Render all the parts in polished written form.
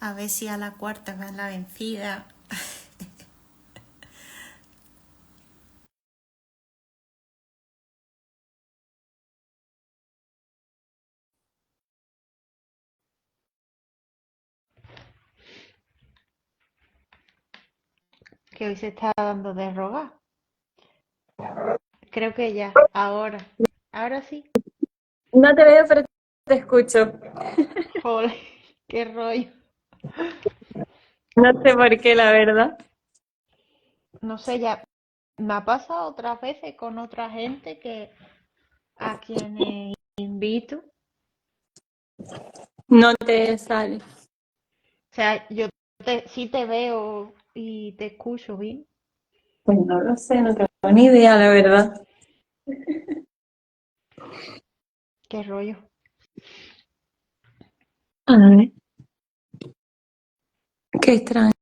A ver si a la cuarta va la vencida. Que hoy se está dando de rogar. Creo que ya, ahora. Ahora sí. No te veo, pero te escucho. Joder, qué rollo. No sé por qué, la verdad. No sé, ya me ha pasado otras veces con otra gente que a quienes invito. O No te sale. sea, sí te veo y te escucho bien. Pues no lo sé, no tengo ni idea, la verdad. Qué rollo. A ver, qué extraño.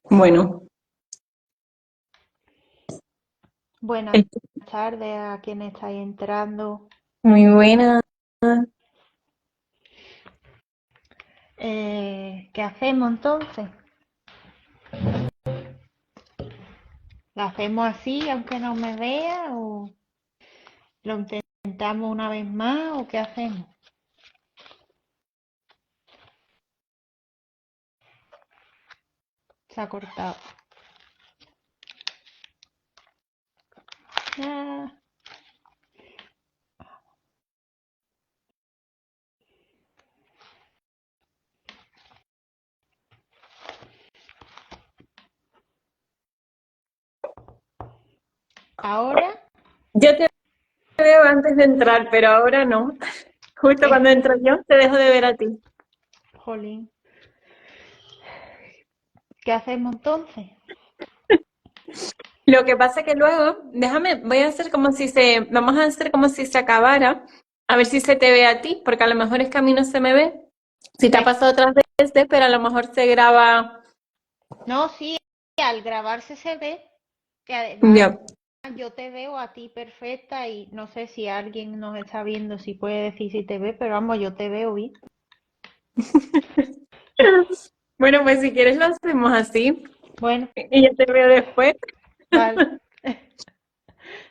Bueno, Buenas es tardes a quienes estáis entrando. muy buena. ¿Qué hacemos entonces? ¿La hacemos así aunque no me vea o lo intentamos una vez más o qué hacemos? Se ha cortado. Ah, ahora, Yo te veo antes de entrar, pero ahora no. Justo ¿qué? cuando entro yo, te dejo de ver a ti. Jolín. ¿Qué hacemos entonces? Lo que pasa que luego, voy a hacer como si vamos a hacer como si se acabara, a ver si se te ve a ti, porque a lo mejor es que a mí no se me ve. Si te ha Ve- pasado otras veces, pero a lo mejor se graba. No, sí, al grabarse se ve que además Ya. yo te veo a ti perfecta y no sé si alguien nos está viendo, si puede decir si te ve, pero vamos, yo te veo bien. Bueno, pues si quieres lo hacemos así Bueno, y yo te veo después. vale.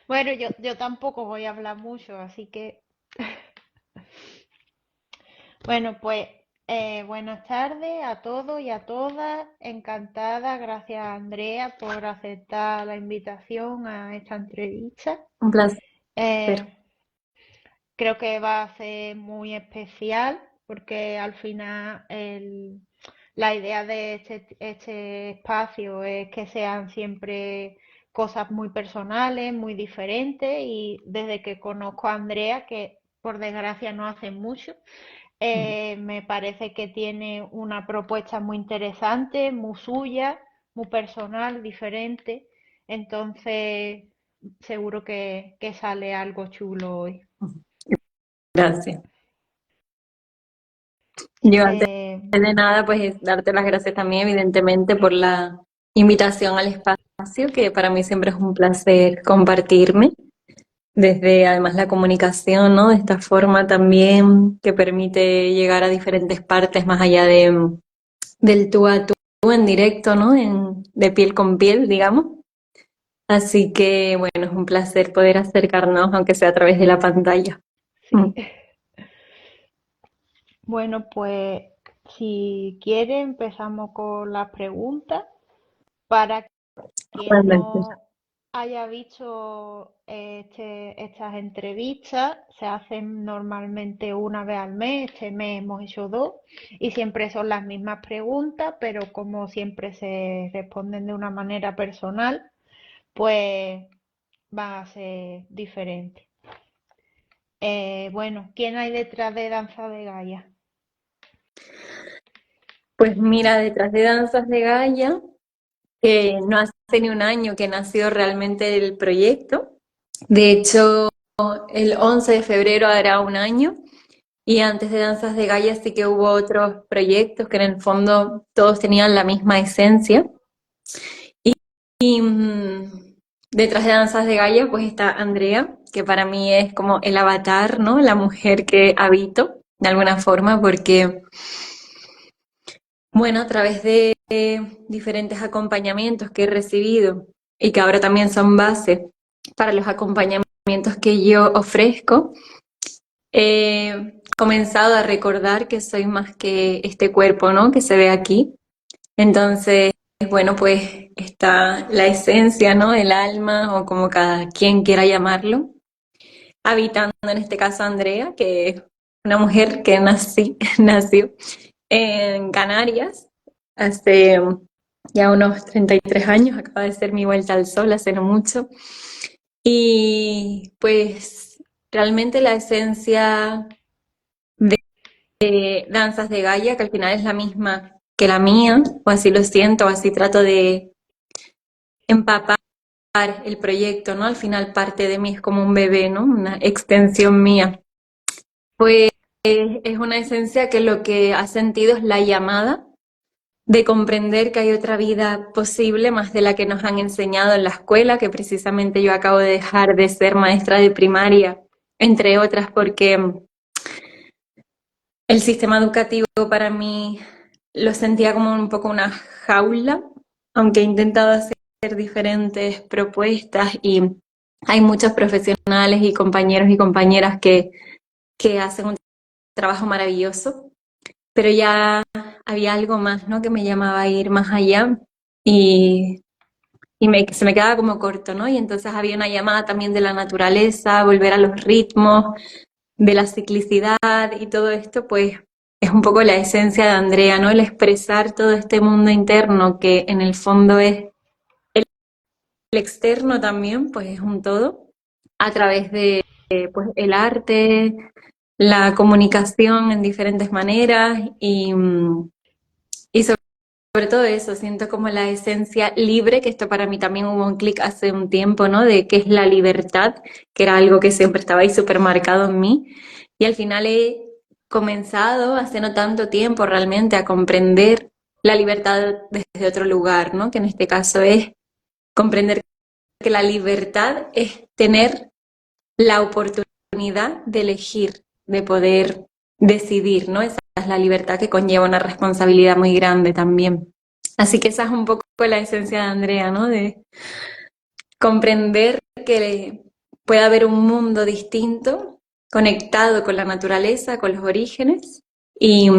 Bueno, yo tampoco voy a hablar mucho, así que, bueno, pues buenas tardes a todos y a todas. Encantada, gracias Andrea por aceptar la invitación a esta entrevista. Un placer. Eh, Creo que va a ser muy especial porque al final la idea de este espacio es que sean siempre cosas muy personales, muy diferentes y desde que conozco a Andrea, que por desgracia no hace mucho, me parece que tiene una propuesta muy interesante, muy suya, muy personal, diferente. Entonces, seguro que sale algo chulo hoy. Gracias. Yo antes Eh, de nada, pues darte las gracias también, evidentemente, por la invitación al espacio, que para mí siempre es un placer compartirme. Desde además la comunicación, ¿no? De esta forma también que permite llegar a diferentes partes más allá del tú a tú en directo, ¿no? De piel con piel, digamos. Así que bueno, es un placer poder acercarnos, aunque sea a través de la pantalla. sí. Bueno, pues si quiere empezamos con las preguntas. Para quien Igualmente. no haya visto estas entrevistas, se hacen normalmente una vez al mes. Este mes hemos hecho dos y siempre son las mismas preguntas, pero como siempre se responden de una manera personal, pues van a ser diferentes. Bueno, ¿quién hay detrás de Danza de Gaia? Pues mira, detrás de Danzas de Gaia, que no hace ni un año que nació realmente el proyecto. De hecho, el 11 de febrero hará un año. Y antes de Danzas de Gaia sí que hubo otros proyectos que en el fondo todos tenían la misma esencia. Y detrás de Danzas de Gaia pues está Andrea, que para mí es como el avatar, ¿no? La mujer que habito, de alguna forma, porque, bueno, a través de diferentes acompañamientos que he recibido y que ahora también son base para los acompañamientos que yo ofrezco, he comenzado a recordar que soy más que este cuerpo, ¿no? Que se ve aquí. Entonces, bueno, pues está la esencia, ¿no? El alma o como cada quien quiera llamarlo, habitando en este caso Andrea, que es una mujer que nació en Canarias hace ya unos 33 años, acaba de ser mi vuelta al sol hace no mucho. Y pues realmente la esencia de Danzas de Gaia, que al final es la misma que la mía, o así lo siento, o así trato de empapar el proyecto, ¿no? Al final parte de mí es como un bebé, ¿no? Una extensión mía. Pues es una esencia que lo que ha sentido es la llamada de comprender que hay otra vida posible más de la que nos han enseñado en la escuela, que precisamente yo acabo de dejar de ser maestra de primaria, entre otras, porque el sistema educativo para mí lo sentía como un poco una jaula, aunque he intentado hacer diferentes propuestas y hay muchos profesionales y compañeros y compañeras que hacen un trabajo maravilloso, pero ya había algo más, ¿no? Que me llamaba a ir más allá y, se me quedaba como corto, ¿no? Y entonces había una llamada también de la naturaleza, volver a los ritmos, de la ciclicidad y todo esto, pues es un poco la esencia de Andrea, ¿no? El expresar todo este mundo interno que en el fondo es el externo también, pues es un todo, a través de pues, el arte, la comunicación en diferentes maneras y sobre todo eso, siento como la esencia libre, que esto para mí también hubo un clic hace un tiempo, ¿no? De qué es la libertad, que era algo que siempre estaba ahí súper marcado en mí. Y al final he comenzado, hace no tanto tiempo realmente, a comprender la libertad desde otro lugar, ¿no? Que en este caso es comprender que la libertad es tener la oportunidad de elegir, de poder decidir, ¿no? Esa es la libertad que conlleva una responsabilidad muy grande también. Así que esa es un poco la esencia de Andrea, ¿no? De comprender que puede haber un mundo distinto, conectado con la naturaleza, con los orígenes y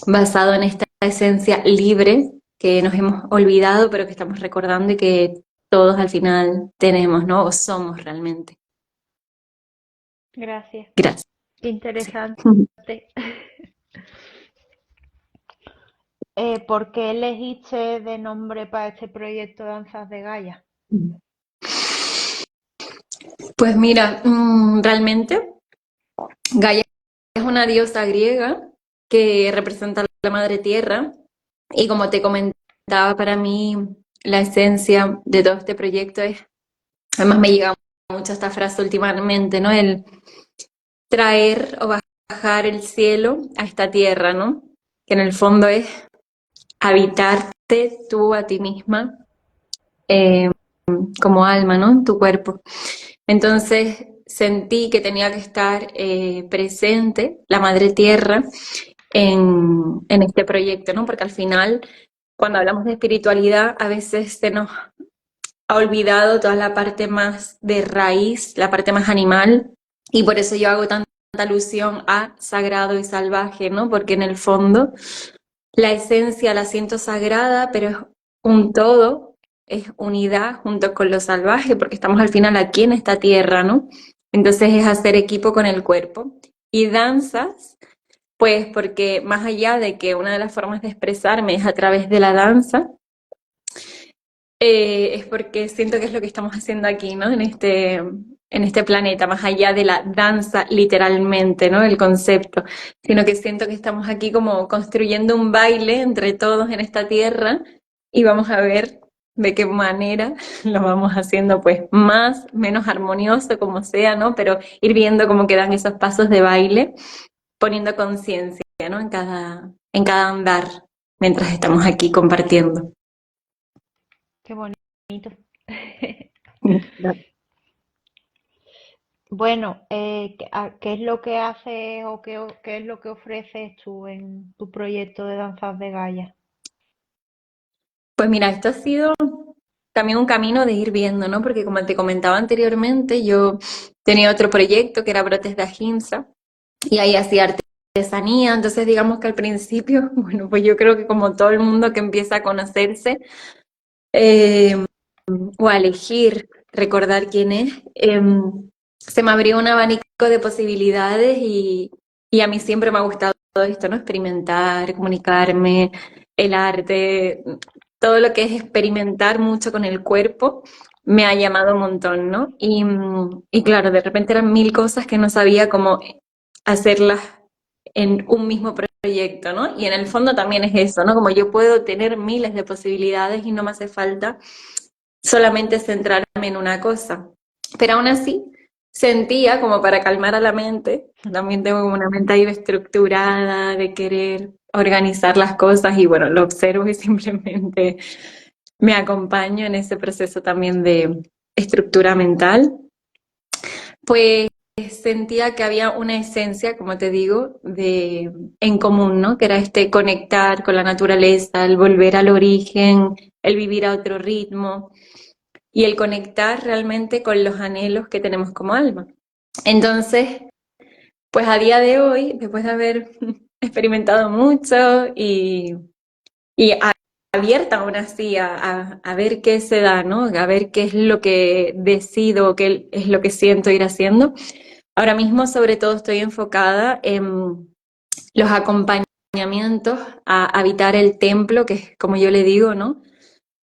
basado en esta esencia libre que nos hemos olvidado, pero que estamos recordando y que todos al final tenemos, ¿no? O somos realmente. Gracias. Gracias. Interesante. ¿Por qué elegiste de nombre para este proyecto Danzas de Gaia? Pues mira, realmente Gaia es una diosa griega que representa a la madre tierra y como te comentaba, para mí la esencia de todo este proyecto es, además me llega mucho esta frase últimamente, ¿no? El traer o bajar el cielo a esta tierra, ¿no? Que en el fondo es habitarte tú a ti misma eh, como alma, ¿no? En tu cuerpo. Entonces sentí que tenía que estar presente la Madre Tierra en este proyecto, ¿no? Porque al final, cuando hablamos de espiritualidad, a veces se nos ha olvidado toda la parte más de raíz, la parte más animal, y por eso yo hago tanta alusión a sagrado y salvaje, ¿no? Porque en el fondo la esencia la siento sagrada, pero es un todo, es unidad junto con lo salvaje, porque estamos al final aquí en esta tierra, ¿no? Entonces es hacer equipo con el cuerpo. Y danzas, pues porque más allá de que una de las formas de expresarme es a través de la danza, es porque siento que es lo que estamos haciendo aquí, ¿no? En este planeta, más allá de la danza literalmente, ¿no? El concepto, sino que siento que estamos aquí como construyendo un baile entre todos en esta tierra y vamos a ver de qué manera lo vamos haciendo, pues más, menos armonioso, como sea, ¿no? Pero ir viendo cómo quedan esos pasos de baile, poniendo conciencia, ¿no? En cada andar, mientras estamos aquí compartiendo. Qué bonito. Bueno, ¿qué es lo que haces o qué es lo que ofreces tú en tu proyecto de danzas de Gaia? Pues mira, esto ha sido también un camino de ir viendo, ¿no? Porque como te comentaba anteriormente, yo tenía otro proyecto que era Brotes de Ahimsa y ahí hacía artesanía, entonces digamos que al principio, bueno, pues yo creo que como todo el mundo que empieza a conocerse eh, o a elegir, recordar quién es, se me abrió un abanico de posibilidades y a mí siempre me ha gustado todo esto, ¿no? Experimentar, comunicarme, el arte, todo lo que es experimentar mucho con el cuerpo me ha llamado un montón, ¿no? Y claro, de repente eran mil cosas que no sabía cómo hacerlas en un mismo proyecto, ¿no? Y en el fondo también es eso, ¿no? Como yo puedo tener miles de posibilidades y no me hace falta solamente centrarme en una cosa. Pero aún así, sentía como para calmar a la mente, también tengo como una mente ahí estructurada, de querer organizar las cosas y bueno, lo observo y simplemente me acompaño en ese proceso también de estructura mental. Pues sentía que había una esencia, como te digo, en común, ¿no? Que era este conectar con la naturaleza, el volver al origen, el vivir a otro ritmo y el conectar realmente con los anhelos que tenemos como alma. Entonces, pues a día de hoy, después de haber experimentado mucho y abierta aún así a ver qué se da, ¿no? A ver qué es lo que decido, qué es lo que siento ir haciendo. Ahora mismo, sobre todo, estoy enfocada en los acompañamientos a habitar el templo, que es como yo le digo, ¿no?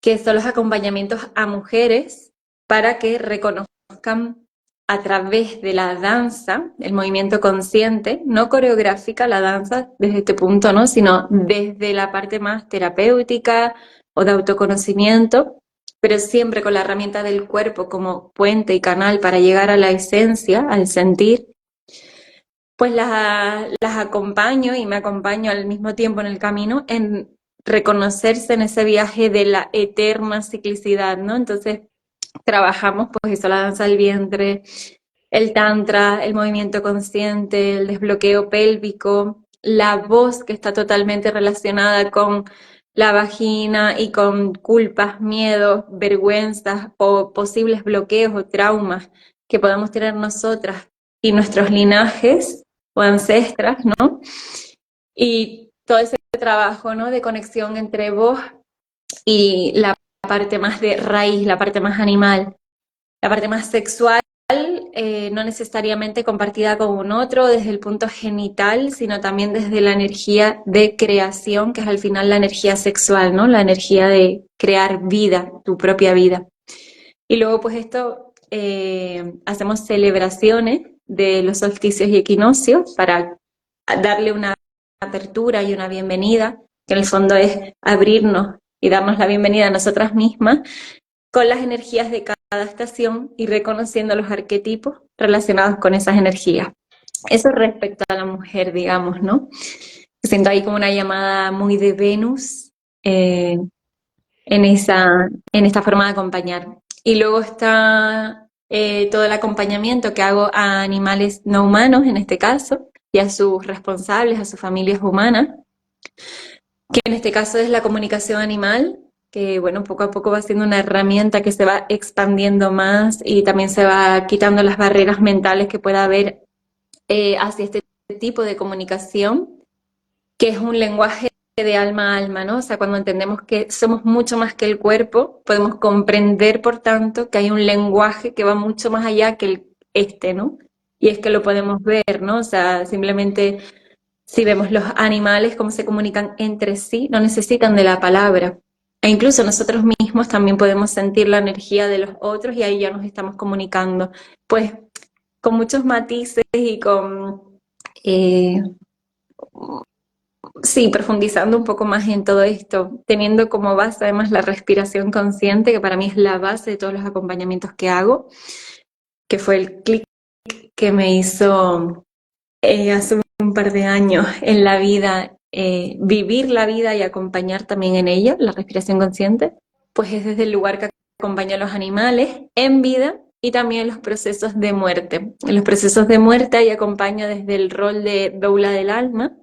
Que son los acompañamientos a mujeres para que reconozcan a través de la danza, el movimiento consciente, no coreográfica la danza desde este punto, ¿no? Sino desde la parte más terapéutica o de autoconocimiento, pero siempre con la herramienta del cuerpo como puente y canal para llegar a la esencia, al sentir, pues las acompaño y me acompaño al mismo tiempo en el camino en reconocerse en ese viaje de la eterna ciclicidad, ¿no? Entonces trabajamos pues eso, la danza del vientre, el tantra, el movimiento consciente, el desbloqueo pélvico, la voz que está totalmente relacionada con la vagina y con culpas, miedos, vergüenzas o posibles bloqueos o traumas que podamos tener nosotras y nuestros linajes o ancestras, ¿no? Y todo ese trabajo, ¿no? De conexión entre vos y la parte más de raíz, la parte más animal, la parte más sexual, no necesariamente compartida con un otro desde el punto genital, sino también desde la energía de creación, que es al final la energía sexual, ¿no? La energía de crear vida, tu propia vida. Y luego, pues esto, hacemos celebraciones de los solsticios y equinoccios para darle una apertura y una bienvenida, que en el fondo es abrirnos y darnos la bienvenida a nosotras mismas con las energías de cada estación y reconociendo los arquetipos relacionados con esas energías. Eso respecto a la mujer, digamos, ¿no? Siento ahí como una llamada muy de Venus en esta forma de acompañar. Y luego está todo el acompañamiento que hago a animales no humanos, en este caso, y a sus responsables, a sus familias humanas, que en este caso es la comunicación animal, que bueno, poco a poco va siendo una herramienta que se va expandiendo más y también se va quitando las barreras mentales que pueda haber hacia este tipo de comunicación, que es un lenguaje de alma a alma, ¿no? O sea, cuando entendemos que somos mucho más que el cuerpo, podemos comprender, por tanto, que hay un lenguaje que va mucho más allá que ¿no? Y es que lo podemos ver, ¿no? O sea, simplemente si vemos los animales, cómo se comunican entre sí, no necesitan de la palabra. E incluso nosotros mismos también podemos sentir la energía de los otros y ahí ya nos estamos comunicando. Pues con muchos matices y con, sí, profundizando un poco más en todo esto, teniendo como base además la respiración consciente, que para mí es la base de todos los acompañamientos que hago, que fue el clic que me hizo hace un par de años en la vida, vivir la vida y acompañar también en ella, la respiración consciente, pues es desde el lugar que acompaño a los animales en vida y también en los procesos de muerte. En los procesos de muerte ahí acompaño desde el rol de doula del alma,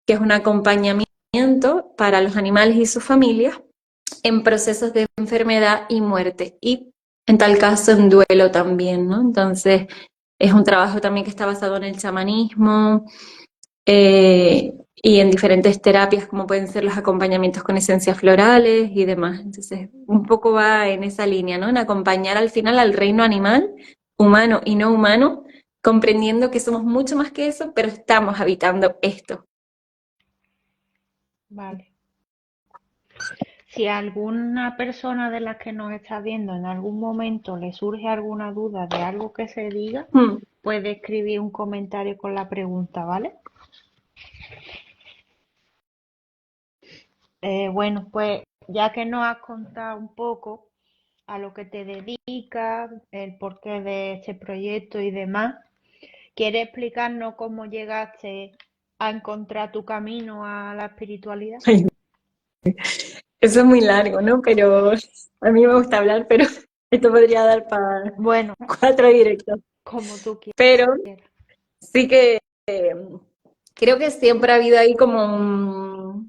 que es un acompañamiento para los animales y sus familias en procesos de enfermedad y muerte, y en tal caso en duelo también, ¿no? Entonces es un trabajo también que está basado en el chamanismo, y en diferentes terapias como pueden ser los acompañamientos con esencias florales y demás. Entonces un poco va en esa línea, ¿no? En acompañar al final al reino animal, humano y no humano, comprendiendo que somos mucho más que eso, pero estamos habitando esto. Vale. Si a alguna persona de las que nos está viendo en algún momento le surge alguna duda de algo que se diga, puede escribir un comentario con la pregunta, ¿vale? Bueno, pues ya que nos has contado un poco a lo que te dedicas, el porqué de este proyecto y demás, ¿quieres explicarnos cómo llegaste a encontrar tu camino a la espiritualidad? Ay, eso es muy largo, ¿no? Pero a mí me gusta hablar, pero esto podría dar para Bueno, 4 directos. como tú Pero quieras. sí que creo que siempre ha habido ahí como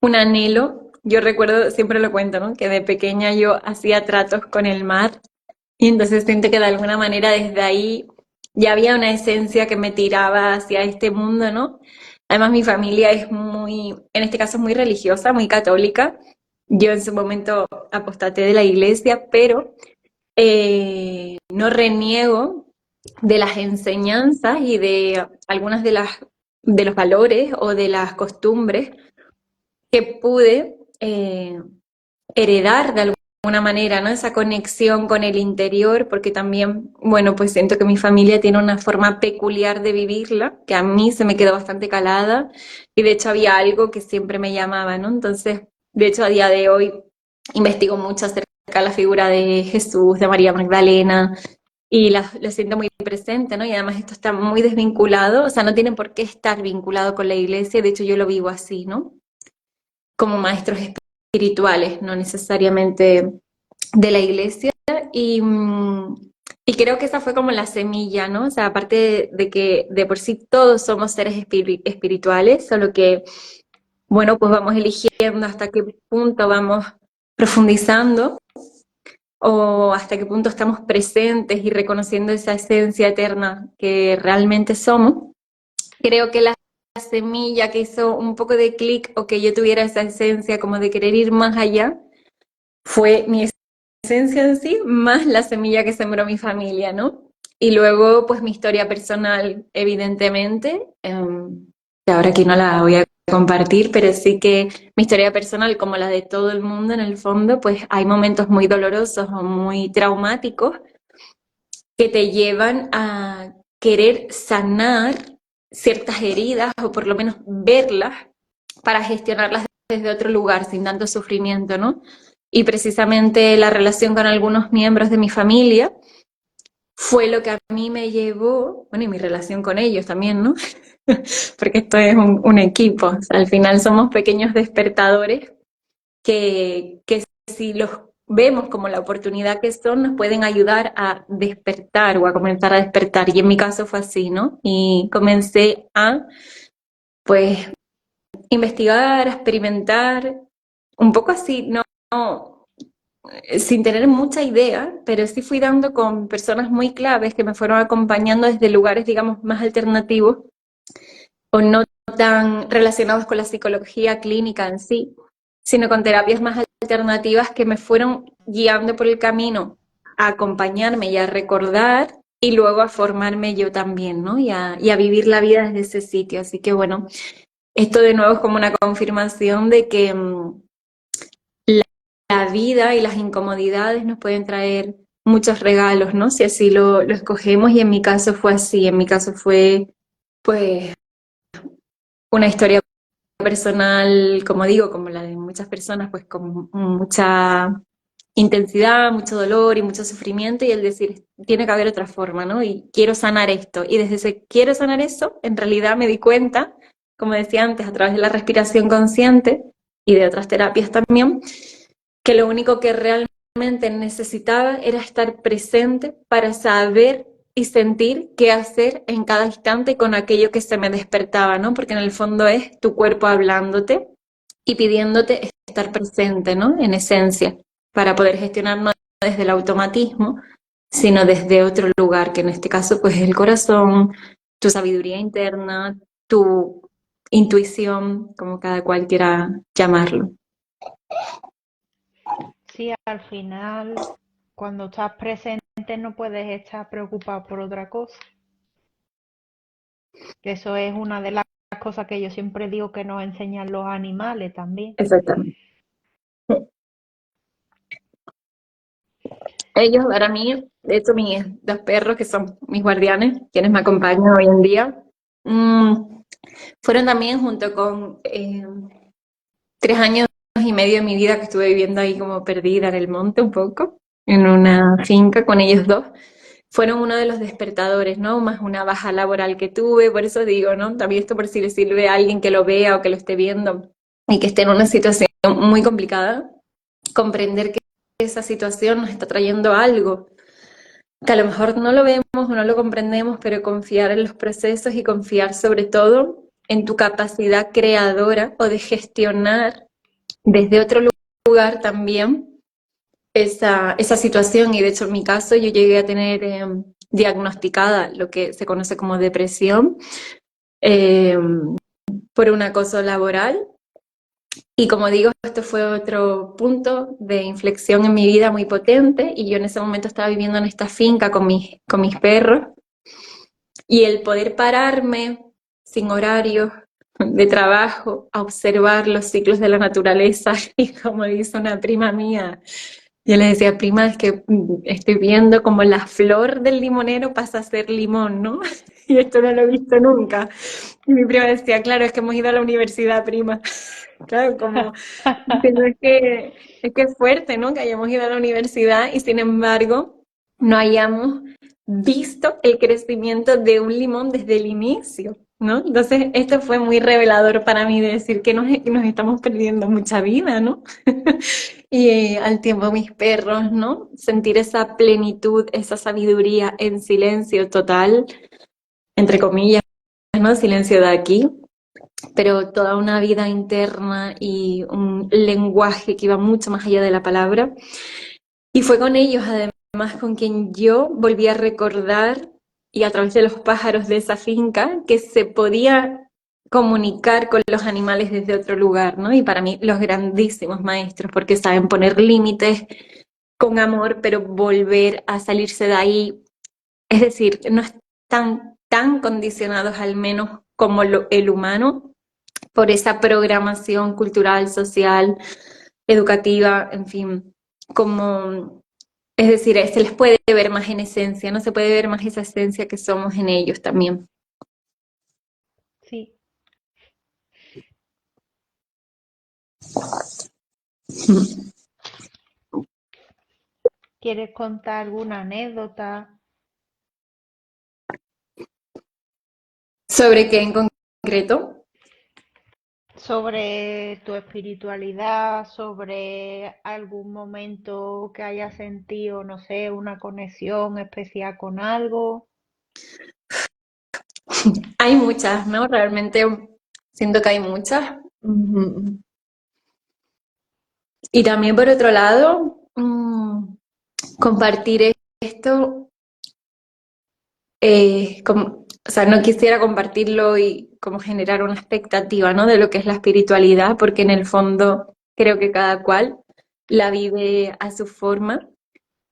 un anhelo. Yo recuerdo, siempre lo cuento, ¿no? Que de pequeña yo hacía tratos con el mar y entonces siento que de alguna manera desde ahí ya había una esencia que me tiraba hacia este mundo, ¿no? Además mi familia es muy, en este caso muy religiosa, muy católica. Yo en su momento apostaté de la iglesia, pero no reniego de las enseñanzas y de algunas de los valores o de las costumbres que pude heredar de alguna manera, ¿no? Esa conexión con el interior, porque también, bueno, pues siento que mi familia tiene una forma peculiar de vivirla, que a mí se me quedó bastante calada, y de hecho había algo que siempre me llamaba, ¿no? Entonces, de hecho, a día de hoy investigo mucho acerca de la figura de Jesús, de María Magdalena, y lo siento muy presente, ¿no? Y además esto está muy desvinculado, o sea, no tiene por qué estar vinculado con la iglesia, de hecho yo lo vivo así, ¿no? Como maestros espirituales, no necesariamente de la iglesia. Y, y creo que esa fue como la semilla, ¿no? O sea, aparte de que de por sí todos somos seres espirituales, solo que, bueno, pues vamos eligiendo hasta qué punto vamos profundizando o hasta qué punto estamos presentes y reconociendo esa esencia eterna que realmente somos. Creo que la semilla que hizo un poco de clic o que yo tuviera esa esencia como de querer ir más allá fue mi esencia en sí, más la semilla que sembró mi familia, ¿no? Y luego, pues mi historia personal, evidentemente, que ahora aquí no la voy a compartir, pero sí que mi historia personal, como la de todo el mundo en el fondo, pues hay momentos muy dolorosos o muy traumáticos que te llevan a querer sanar ciertas heridas o por lo menos verlas para gestionarlas desde otro lugar, sin tanto sufrimiento, ¿no? Y precisamente la relación con algunos miembros de mi familia fue lo que a mí me llevó, bueno, y mi relación con ellos también, ¿no? Porque esto es un equipo, o sea, al final somos pequeños despertadores que si los vemos como la oportunidad que son, nos pueden ayudar a despertar o a comenzar a despertar. Y en mi caso fue así, ¿no? Y comencé a, pues, investigar, a experimentar, un poco así, no, sin tener mucha idea, pero sí fui dando con personas muy claves que me fueron acompañando desde lugares, digamos, más alternativos o no tan relacionados con la psicología clínica en sí, sino con terapias más alternativas que me fueron guiando por el camino a acompañarme y a recordar y luego a formarme yo también, ¿no? Y a vivir la vida desde ese sitio. Así que bueno, esto de nuevo es como una confirmación de que la vida y las incomodidades nos pueden traer muchos regalos, ¿no? Si así lo escogemos, y en mi caso fue así, en mi caso fue pues una historia personal, como digo, como la de muchas personas, pues con mucha intensidad, mucho dolor y mucho sufrimiento, y el decir, tiene que haber otra forma, ¿no? Y quiero sanar esto. Y desde ese quiero sanar eso, en realidad me di cuenta, como decía antes, a través de la respiración consciente y de otras terapias también, que lo único que realmente realmente necesitaba era estar presente para saber y sentir qué hacer en cada instante con aquello que se me despertaba, ¿no? Porque en el fondo es tu cuerpo hablándote y pidiéndote estar presente, ¿no? En esencia, para poder gestionar no desde el automatismo, sino desde otro lugar, que en este caso pues es el corazón, tu sabiduría interna, tu intuición, como cada cual quiera llamarlo. Sí, al final, cuando estás presente no puedes estar preocupado por otra cosa. Que eso es una de las cosas que yo siempre digo que nos enseñan los animales también. Exactamente. Ellos, para mí, de hecho, mis dos perros, que son mis guardianes, quienes me acompañan hoy en día, mm, fueron también junto con 3 años y medio de mi vida que estuve viviendo ahí como perdida en el monte un poco, en una finca con ellos dos. Fueron uno de los despertadores, ¿no? Más una baja laboral que tuve, por eso digo, ¿no? También esto por si le sirve a alguien que lo vea o que lo esté viendo y que esté en una situación muy complicada, comprender que esa situación nos está trayendo algo, que a lo mejor no lo vemos o no lo comprendemos, pero confiar en los procesos y confiar sobre todo en tu capacidad creadora o de gestionar desde otro lugar también esa situación. Y de hecho en mi caso yo llegué a tener diagnosticada lo que se conoce como depresión eh, por un acoso laboral. Y como digo, esto fue otro punto de inflexión en mi vida muy potente y yo en ese momento estaba viviendo en esta finca con mis perros y el poder pararme sin horarios de trabajo a observar los ciclos de la naturaleza y como dice una prima mía, yo le decía, prima, es que estoy viendo como la flor del limonero pasa a ser limón, ¿no? Y esto no lo he visto nunca. Y mi prima decía, claro, es que hemos ido a la universidad, prima. Claro, como diciendo, es que es fuerte, ¿no? Que hayamos ido a la universidad y sin embargo no hayamos visto el crecimiento de un limón desde el inicio, ¿no? Entonces, esto fue muy revelador para mí de decir que nos estamos perdiendo mucha vida, ¿no? Y al tiempo mis perros, ¿no? Sentir esa plenitud, esa sabiduría en silencio total, entre comillas, ¿no? Silencio de aquí, pero toda una vida interna y un lenguaje que iba mucho más allá de la palabra. Y fue con ellos, además, con quien yo volví a recordar, y a través de los pájaros de esa finca, que se podía comunicar con los animales desde otro lugar, ¿no? Y para mí, los grandísimos maestros, porque saben poner límites con amor, pero volver a salirse de ahí. Es decir, no están tan condicionados, al menos como el humano, por esa programación cultural, social, educativa, en fin, como, es decir, se les puede ver más en esencia, no se puede ver más esa esencia que somos en ellos también. Sí. ¿Quieres contar alguna anécdota ¿Sobre qué en concreto? sobre tu espiritualidad, sobre algún momento que hayas sentido, no sé, una conexión especial con algo? Hay muchas, ¿no? Realmente siento que hay muchas. Y también por otro lado, compartir esto, o sea, no quisiera compartirlo y como generar una expectativa, ¿no? De lo que es la espiritualidad, porque en el fondo creo que cada cual la vive a su forma,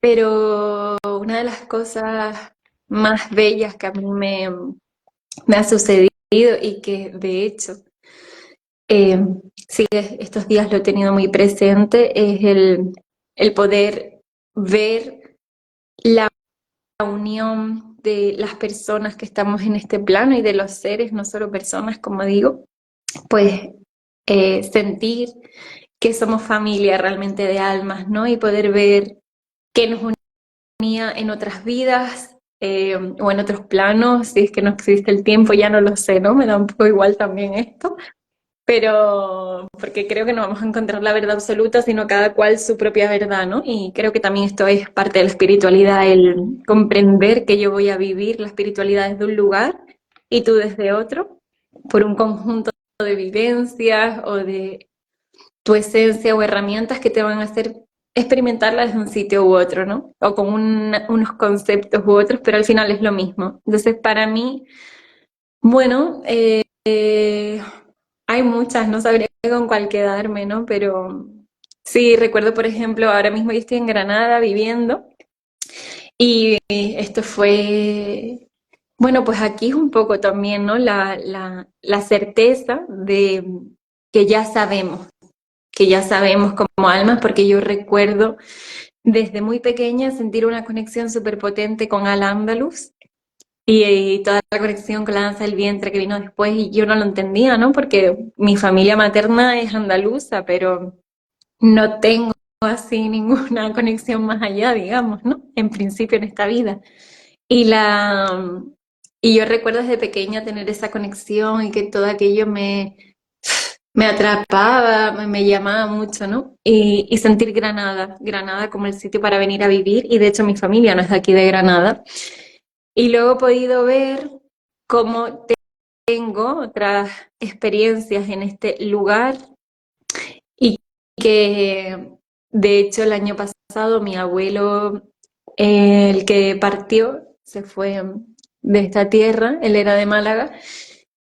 pero una de las cosas más bellas que a mí me ha sucedido y que de hecho eh, sí, estos días lo he tenido muy presente, es el poder ver la unión de las personas que estamos en este plano y de los seres, no solo personas, como digo, pues sentir que somos familia realmente de almas, ¿no? Y poder ver qué nos unía en otras vidas o en otros planos, si es que no existe el tiempo, ya no lo sé, ¿no? Me da un poco igual también esto, pero porque creo que no vamos a encontrar la verdad absoluta, sino cada cual su propia verdad, ¿no? Y creo que también esto es parte de la espiritualidad, el comprender que yo voy a vivir la espiritualidad desde un lugar y tú desde otro, por un conjunto de vivencias o de tu esencia o herramientas que te van a hacer experimentarla desde un sitio u otro, ¿no? O con unos conceptos u otros, pero al final es lo mismo. Entonces, para mí, bueno, hay muchas, no sabría con cuál quedarme, ¿no? Pero sí, recuerdo, por ejemplo, ahora mismo yo estoy en Granada viviendo y esto fue, bueno, pues aquí es un poco también, ¿no? La certeza de que ya sabemos como almas, porque yo recuerdo desde muy pequeña sentir una conexión súper potente con Al-Ándalus y toda la conexión con la danza del vientre que vino después y yo no lo entendía, ¿no? Porque mi familia materna es andaluza, pero no tengo así ninguna conexión más allá, digamos, ¿no? En principio en esta vida. Y la y yo recuerdo desde pequeña tener esa conexión y que todo aquello me atrapaba, me llamaba mucho, ¿no? Y sentir Granada, Granada como el sitio para venir a vivir, y de hecho mi familia no es de aquí de Granada. Y luego he podido ver cómo tengo otras experiencias en este lugar y que de hecho el año pasado mi abuelo, el que partió, se fue de esta tierra, él era de Málaga,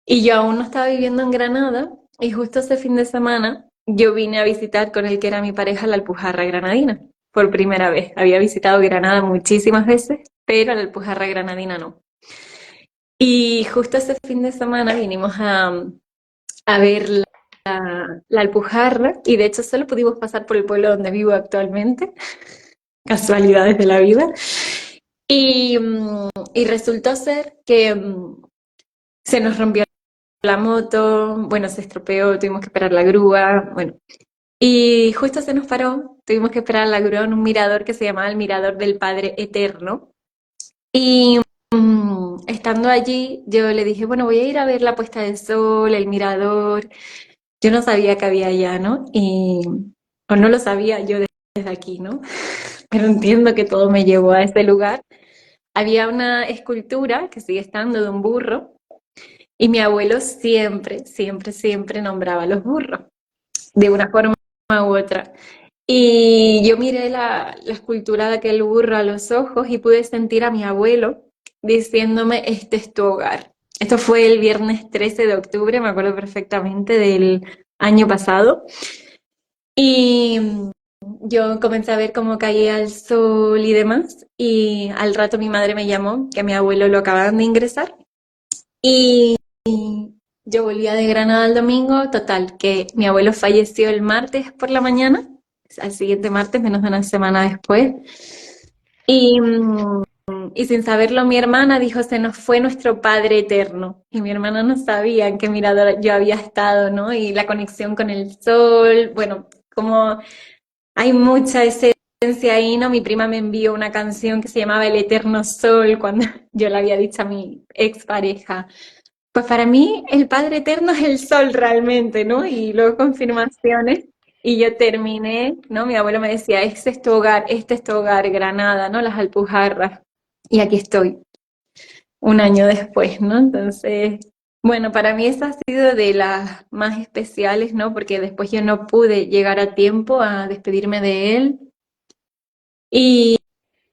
y yo aún no estaba viviendo en Granada, y justo ese fin de semana yo vine a visitar con el que era mi pareja la Alpujarra Granadina, por primera vez. Había visitado Granada muchísimas veces, pero la Alpujarra Granadina no. Y justo ese fin de semana vinimos a ver la Alpujarra, y de hecho solo pudimos pasar por el pueblo donde vivo actualmente, casualidades de la vida. Y resultó ser que se nos rompió la moto, bueno, se estropeó, tuvimos que esperar la grúa, bueno. Y justo se nos paró, tuvimos que esperar la grúa en un mirador que se llamaba el Mirador del Padre Eterno. Y estando allí, yo le dije, bueno, voy a ir a ver la puesta de sol, el mirador. Yo no sabía que había allá, ¿no? O no lo sabía yo desde aquí, ¿no? Pero entiendo que todo me llevó a ese lugar. Había una escultura que sigue estando de un burro y mi abuelo siempre, siempre, siempre nombraba a los burros de una forma u otra. Y yo miré la escultura de aquel burro a los ojos y pude sentir a mi abuelo diciéndome, este es tu hogar. Esto fue el viernes 13 de octubre, me acuerdo perfectamente del año pasado. Y yo comencé a ver cómo caía el sol y demás. Y al rato mi madre me llamó, que a mi abuelo lo acababan de ingresar. Y yo volvía de Granada el domingo, total, que mi abuelo falleció el martes por la mañana, al siguiente martes, menos de una semana después. Y, y sin saberlo, mi hermana dijo, se nos fue nuestro Padre Eterno. Y mi hermana no sabía en qué mirador yo había estado, ¿no? Y la conexión con el sol, bueno, como hay mucha esencia ahí, ¿no? Mi prima me envió una canción que se llamaba El Eterno Sol cuando yo le había dicho a mi expareja. Pues para mí el Padre Eterno es el sol realmente, ¿no? Y luego confirmaciones. Y yo terminé, ¿no? Mi abuelo me decía, este es tu hogar, este es tu hogar, Granada, ¿no? Las Alpujarras. Y aquí estoy, un año después, ¿no? Entonces, bueno, para mí esa ha sido de las más especiales, ¿no? Porque después yo no pude llegar a tiempo a despedirme de él. Y,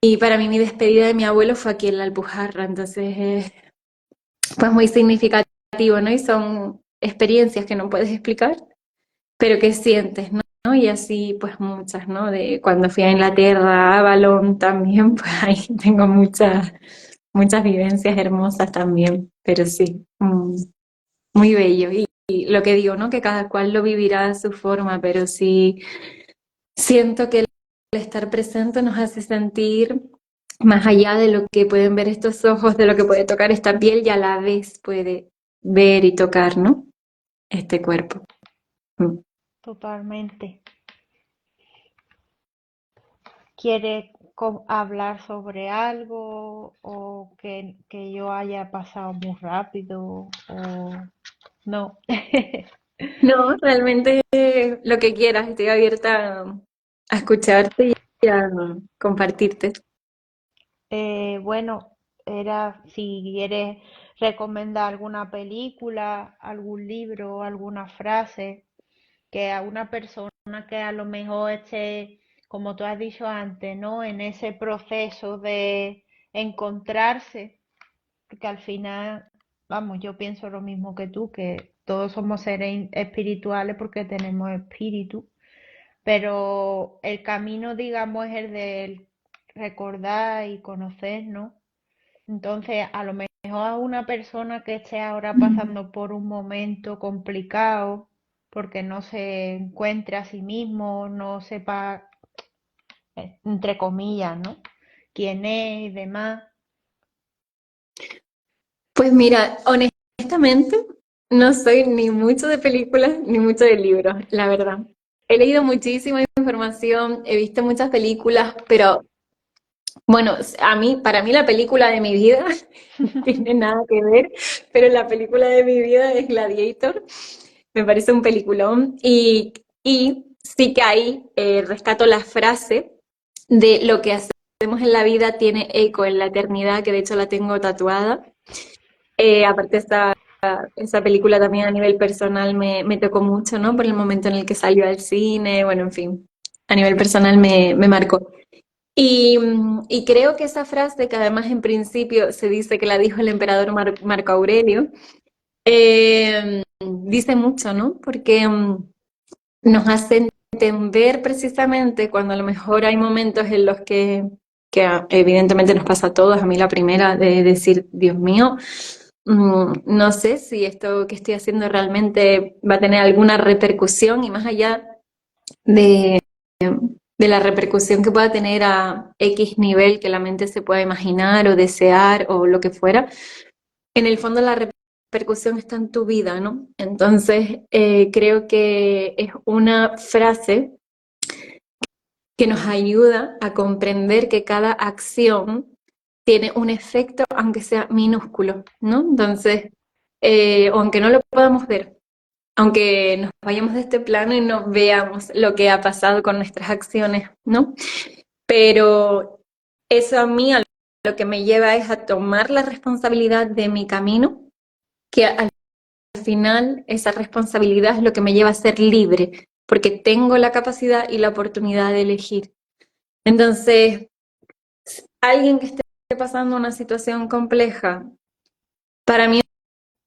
y para mí mi despedida de mi abuelo fue aquí en la Alpujarra. Entonces, pues muy significativo, ¿no? Y son experiencias que no puedes explicar, pero que sientes, ¿no? Y así, pues muchas, ¿no? De cuando fui a Inglaterra, a Avalon también, pues ahí tengo muchas vivencias hermosas también, pero sí, muy bello. Y lo que digo, ¿no? Que cada cual lo vivirá a su forma, pero sí siento que el estar presente nos hace sentir más allá de lo que pueden ver estos ojos, de lo que puede tocar esta piel, y a la vez puede ver y tocar, ¿no? Este cuerpo. Mm. Totalmente. ¿Quieres hablar sobre algo o que yo haya pasado muy rápido o no? No, realmente lo que quieras, estoy abierta a escucharte y a compartirte. Bueno, era si quieres recomendar alguna película, algún libro, alguna frase que a una persona que a lo mejor esté, como tú has dicho antes, ¿no? En ese proceso de encontrarse, porque al final, vamos, yo pienso lo mismo que tú, que todos somos seres espirituales porque tenemos espíritu, pero el camino, digamos, es el de recordar y conocernos. Entonces, a lo mejor a una persona que esté ahora pasando por un momento complicado, porque no se encuentre a sí mismo, no sepa, entre comillas, ¿no? Quién es y demás. Pues mira, honestamente, no soy ni mucho de películas ni mucho de libros, la verdad. He leído muchísima información, he visto muchas películas, pero bueno, para mí la película de mi vida no tiene nada que ver, pero la película de mi vida es Gladiator. Me parece un peliculón y sí que ahí rescato la frase de lo que hacemos en la vida tiene eco en la eternidad, que de hecho la tengo tatuada. Aparte esa película también a nivel personal me tocó mucho, ¿no? Por el momento en el que salió al cine, bueno, en fin, a nivel personal me marcó. Y creo que esa frase, que además en principio se dice que la dijo el emperador Marco Aurelio, dice mucho, ¿no? Porque nos hace entender precisamente cuando a lo mejor hay momentos en los que evidentemente nos pasa a todos, a mí la primera, de decir, Dios mío, no sé si esto que estoy haciendo realmente va a tener alguna repercusión y más allá de, de la repercusión que pueda tener a X nivel que la mente se pueda imaginar o desear o lo que fuera, en el fondo la repercusión está en tu vida, ¿no? Entonces, creo que es una frase que nos ayuda a comprender que cada acción tiene un efecto, aunque sea minúsculo, ¿no? Entonces, aunque no lo podamos ver, aunque nos vayamos de este plano y no veamos lo que ha pasado con nuestras acciones, ¿no? Pero eso a mí a lo que me lleva es a tomar la responsabilidad de mi camino, que al final esa responsabilidad es lo que me lleva a ser libre, porque tengo la capacidad y la oportunidad de elegir. Entonces, alguien que esté pasando una situación compleja, para mí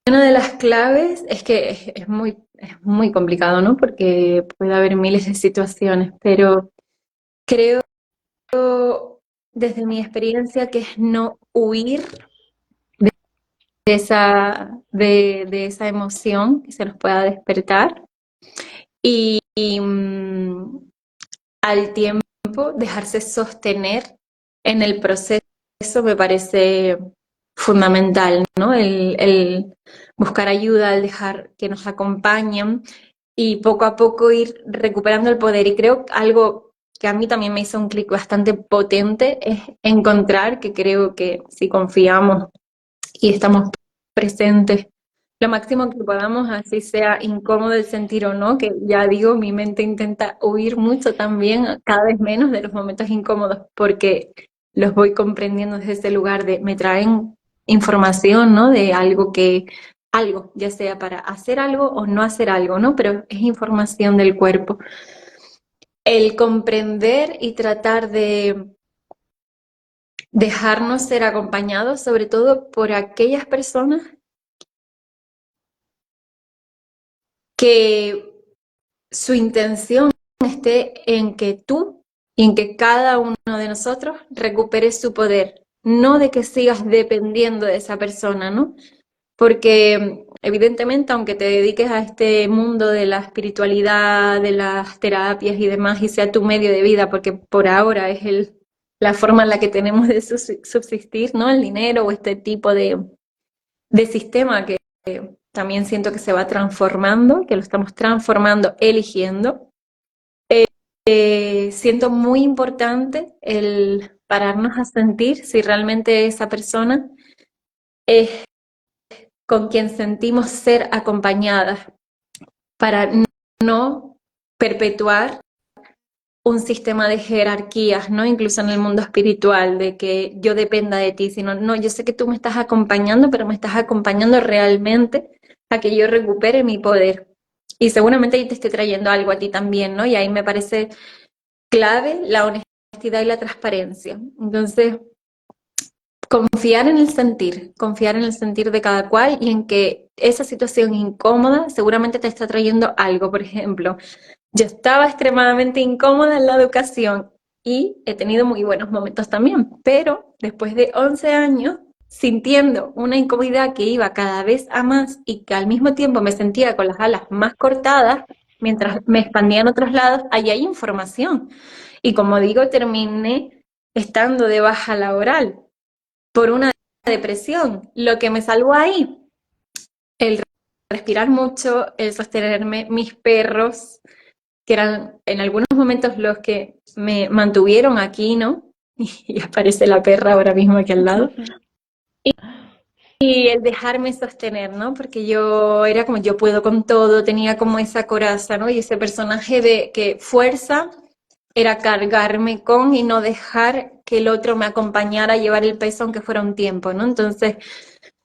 una de las claves es que es muy complicado, ¿no? Porque puede haber miles de situaciones, pero creo desde mi experiencia que es no huir de esa emoción que se nos pueda despertar y al tiempo dejarse sostener en el proceso me parece fundamental, ¿no? El buscar ayuda, el dejar que nos acompañen y poco a poco ir recuperando el poder. Y creo que algo que a mí también me hizo un clic bastante potente es encontrar que creo que si confiamos y estamos presentes lo máximo que podamos, así sea incómodo el sentir o no, que ya digo, mi mente intenta huir mucho también, cada vez menos de los momentos incómodos, porque los voy comprendiendo desde ese lugar de me traen información, ¿no? De algo, ya sea para hacer algo o no hacer algo, ¿no? Pero es información del cuerpo. El comprender y tratar de dejarnos ser acompañados, sobre todo por aquellas personas que su intención esté en que tú y en que cada uno de nosotros recupere su poder, no de que sigas dependiendo de esa persona, ¿no? Porque evidentemente, aunque te dediques a este mundo de la espiritualidad, de las terapias y demás, y sea tu medio de vida, porque por ahora es la forma en la que tenemos de subsistir, ¿no? El dinero o este tipo de sistema que también siento que se va transformando, que lo estamos transformando, eligiendo. Siento muy importante el pararnos a sentir si realmente esa persona es con quien sentimos ser acompañadas, para no perpetuar un sistema de jerarquías, ¿no? Incluso en el mundo espiritual, de que yo dependa de ti, sino, no, yo sé que tú me estás acompañando, pero me estás acompañando realmente a que yo recupere mi poder. Y seguramente ahí te esté trayendo algo a ti también, ¿no? Y ahí me parece clave la honestidad y la transparencia. Entonces, confiar en el sentir de cada cual y en que esa situación incómoda seguramente te está trayendo algo. Por ejemplo, yo estaba extremadamente incómoda en la educación y he tenido muy buenos momentos también, pero después de 11 años, sintiendo una incomodidad que iba cada vez a más y que al mismo tiempo me sentía con las alas más cortadas, mientras me expandía en otros lados, allí hay información. Y como digo, terminé estando de baja laboral por una depresión. Lo que me salvó ahí, el respirar mucho, el sostenerme, mis perros, que eran en algunos momentos los que me mantuvieron aquí, ¿no? Y aparece la perra ahora mismo aquí al lado. Y el dejarme sostener, ¿no? Porque yo era como, yo puedo con todo, tenía como esa coraza, ¿no? Y ese personaje de que fuerza era cargarme con y no dejar que el otro me acompañara a llevar el peso aunque fuera un tiempo, ¿no? Entonces,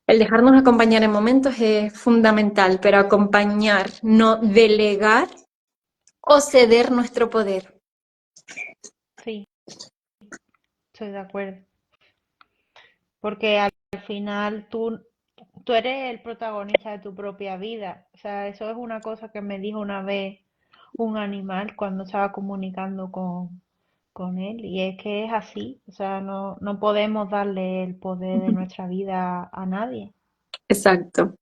el dejarnos acompañar en momentos es fundamental, pero acompañar, no delegar o ceder nuestro poder. Sí, estoy de acuerdo. Porque al final tú eres el protagonista de tu propia vida. O sea, eso es una cosa que me dijo una vez un animal cuando estaba comunicando con él. Y es que es así. O sea, no podemos darle el poder de nuestra vida a nadie. Exacto.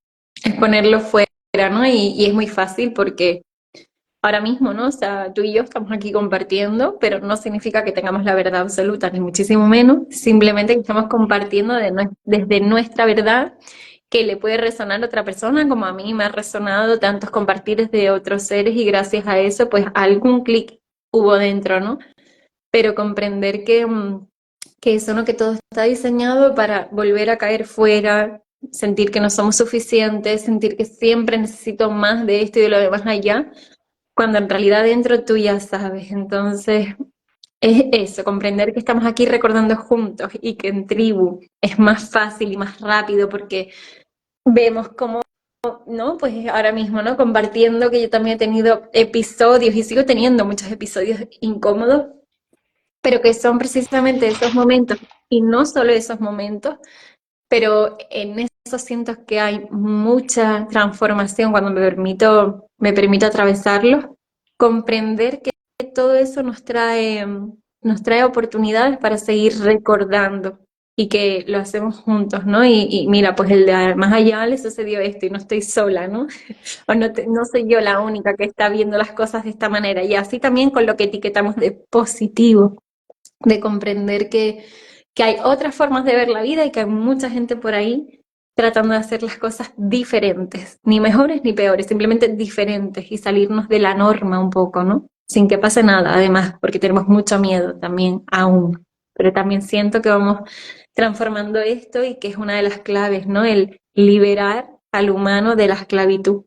Es ponerlo fuera, ¿no? Y es muy fácil porque ahora mismo, ¿no? O sea, tú y yo estamos aquí compartiendo, pero no significa que tengamos la verdad absoluta, ni muchísimo menos. Simplemente que estamos compartiendo desde nuestra verdad que le puede resonar a otra persona, como a mí me ha resonado tantos compartires de otros seres y gracias a eso, pues algún clic hubo dentro, ¿no? Pero comprender que eso, ¿no? Que todo está diseñado para volver a caer fuera, sentir que no somos suficientes, sentir que siempre necesito más de esto y de lo demás allá, cuando en realidad dentro tú ya sabes. Entonces, es eso, comprender que estamos aquí recordando juntos y que en tribu es más fácil y más rápido porque vemos cómo, ¿no? Pues ahora mismo, ¿no? Compartiendo que yo también he tenido episodios y sigo teniendo muchos episodios incómodos, pero que son precisamente esos momentos y no solo esos momentos, pero en eso siento que hay mucha transformación cuando me permito atravesarlos, comprender que todo eso nos trae oportunidades para seguir recordando y que lo hacemos juntos, ¿no? Y mira, pues el de más allá le sucedió esto y no estoy sola, ¿no? O no soy yo la única que está viendo las cosas de esta manera. Y así también con lo que etiquetamos de positivo, de comprender que hay otras formas de ver la vida y que hay mucha gente por ahí tratando de hacer las cosas diferentes, ni mejores ni peores, simplemente diferentes y salirnos de la norma un poco, ¿no? Sin que pase nada, además, porque tenemos mucho miedo también aún. Pero también siento que vamos transformando esto y que es una de las claves, ¿no? El liberar al humano de la esclavitud.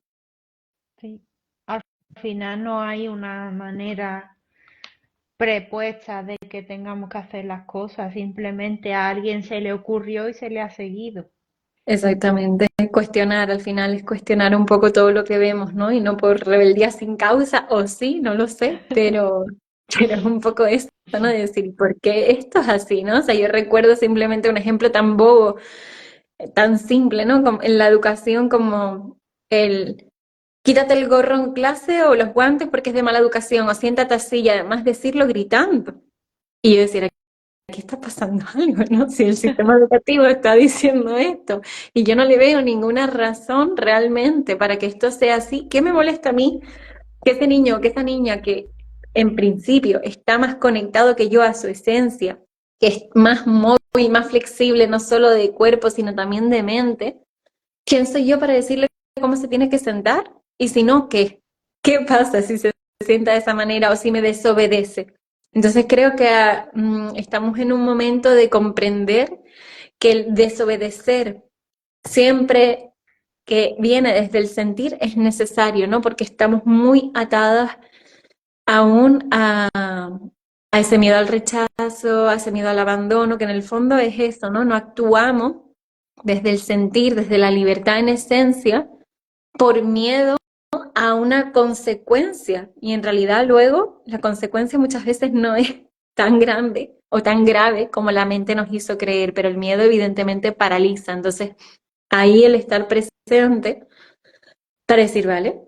Sí. Al final no hay una manera prepuesta de que tengamos que hacer las cosas, simplemente a alguien se le ocurrió y se le ha seguido. Exactamente, cuestionar al final es cuestionar un poco todo lo que vemos, ¿no? Y no por rebeldía sin causa, o sí, no lo sé, pero es un poco eso, ¿no? De decir, ¿por qué esto es así, ¿no? O sea, yo recuerdo simplemente un ejemplo tan bobo, tan simple, ¿no? Como en la educación como el quítate el gorro en clase o los guantes porque es de mala educación, o siéntate así y además decirlo gritando. Y yo decía, aquí está pasando algo, ¿no? Si el sistema educativo está diciendo esto y yo no le veo ninguna razón realmente para que esto sea así, ¿qué me molesta a mí que ese niño o que esa niña que en principio está más conectado que yo a su esencia, que es más móvil, más flexible, no solo de cuerpo, sino también de mente? ¿Quién soy yo para decirle cómo se tiene que sentar? Y si no, ¿qué? ¿Qué pasa si se sienta de esa manera o si me desobedece? Entonces creo que estamos en un momento de comprender que el desobedecer siempre que viene desde el sentir es necesario, ¿no? Porque estamos muy atadas aún a ese miedo al rechazo, a ese miedo al abandono, que en el fondo es eso, ¿no? No actuamos desde el sentir, desde la libertad en esencia, por miedo a una consecuencia. Y en realidad luego la consecuencia muchas veces no es tan grande o tan grave como la mente nos hizo creer, pero el miedo evidentemente paraliza. Entonces, ahí el estar presente para decir, vale,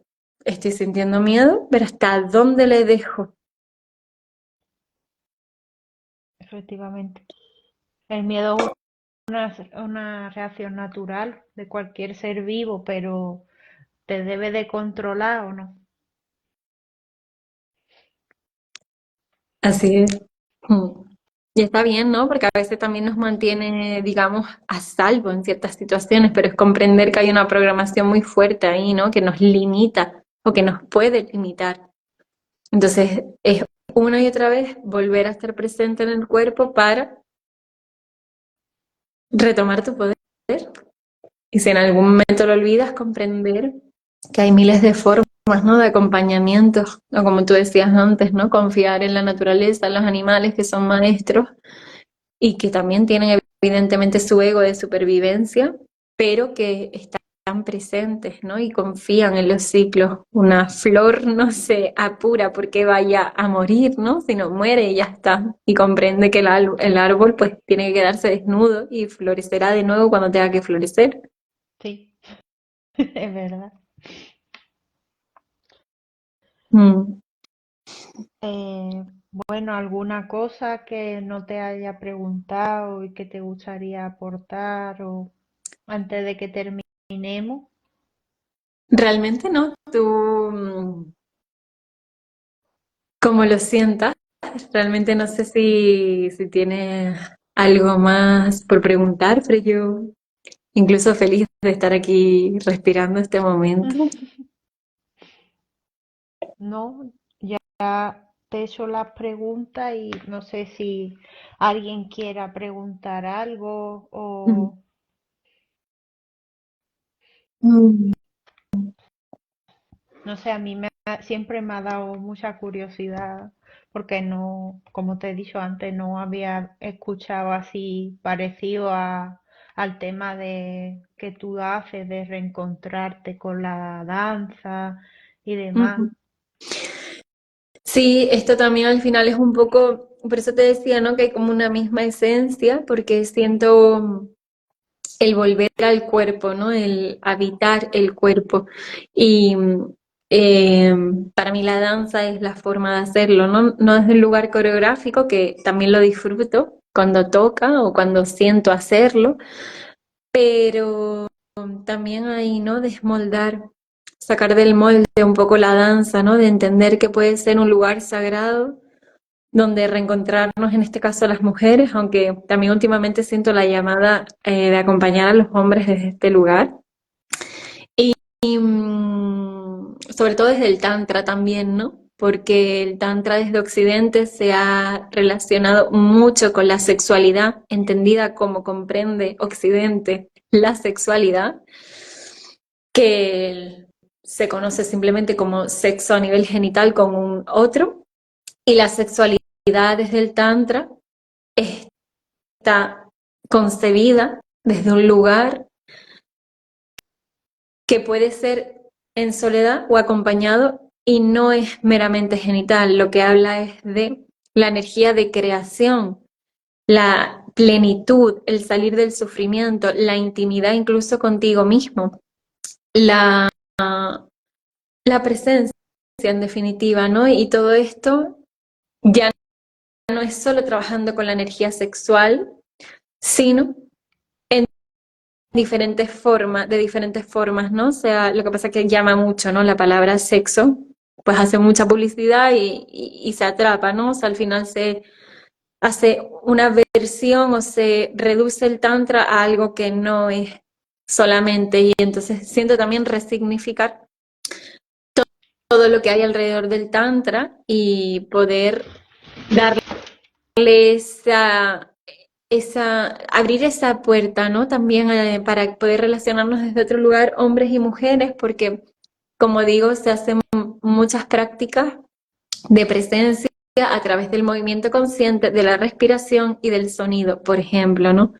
estoy sintiendo miedo, pero ¿hasta dónde le dejo? Efectivamente. El miedo es una reacción natural de cualquier ser vivo, pero ¿te debe de controlar o no? Así es. Mm. Y está bien, ¿no? Porque a veces también nos mantiene, digamos, a salvo en ciertas situaciones, pero es comprender que hay una programación muy fuerte ahí, ¿no? Que nos limita o que nos puede limitar. Entonces, es una y otra vez volver a estar presente en el cuerpo para retomar tu poder. Y si en algún momento lo olvidas, comprender que hay miles de formas, ¿no? De acompañamiento, o como tú decías antes, ¿no? Confiar en la naturaleza, en los animales que son maestros y que también tienen evidentemente su ego de supervivencia, pero que están presentes, ¿no? Y confían en los ciclos. Una flor no se apura porque vaya a morir, ¿no? Sino muere y ya está. Y comprende que el árbol pues tiene que quedarse desnudo y florecerá de nuevo cuando tenga que florecer. Sí, es verdad. Mm. Eh, bueno, ¿alguna cosa que no te haya preguntado y que te gustaría aportar o antes de que terminemos? Realmente no. Tú, como lo sientas, realmente no sé si tienes algo más por preguntar, pero yo incluso feliz de estar aquí respirando este momento. No, ya te he hecho las preguntas y no sé si alguien quiera preguntar algo o Mm. no sé, siempre me ha dado mucha curiosidad porque no, como te he dicho antes, no había escuchado así parecido al tema de que tú haces de reencontrarte con la danza y demás. Ujú. Sí, esto también al final es un poco, por eso te decía, ¿no? Que hay como una misma esencia, porque siento el volver al cuerpo, ¿no? El habitar el cuerpo. Y eh, para mí la danza es la forma de hacerlo, ¿no? No desde un lugar coreográfico, que también lo disfruto cuando toca o cuando siento hacerlo, pero también ahí, ¿no? Desmoldar, sacar del molde un poco la danza, ¿no? De entender que puede ser un lugar sagrado donde reencontrarnos, en este caso las mujeres, aunque también últimamente siento la llamada de acompañar a los hombres desde este lugar. Y sobre todo desde el Tantra también, ¿no? Porque el Tantra desde Occidente se ha relacionado mucho con la sexualidad, entendida como comprende Occidente la sexualidad, que se conoce simplemente como sexo a nivel genital con un otro, y la sexualidad desde el Tantra está concebida desde un lugar que puede ser en soledad o acompañado y no es meramente genital, lo que habla es de la energía de creación, la plenitud, el salir del sufrimiento, la intimidad incluso contigo mismo, la, la presencia en definitiva, ¿no? Y todo esto ya no es solo trabajando con la energía sexual, sino diferentes formas, de diferentes formas, ¿no? O sea, lo que pasa es que llama mucho, ¿no? La palabra sexo, pues hace mucha publicidad y se atrapa, ¿no? O sea, al final se hace una versión o se reduce el tantra a algo que no es solamente, y entonces siento también resignificar todo lo que hay alrededor del tantra y poder darle esa abrir esa puerta, ¿no? También para poder relacionarnos desde otro lugar, hombres y mujeres, porque, como digo, se hacen muchas prácticas de presencia a través del movimiento consciente, de la respiración y del sonido, por ejemplo, ¿no?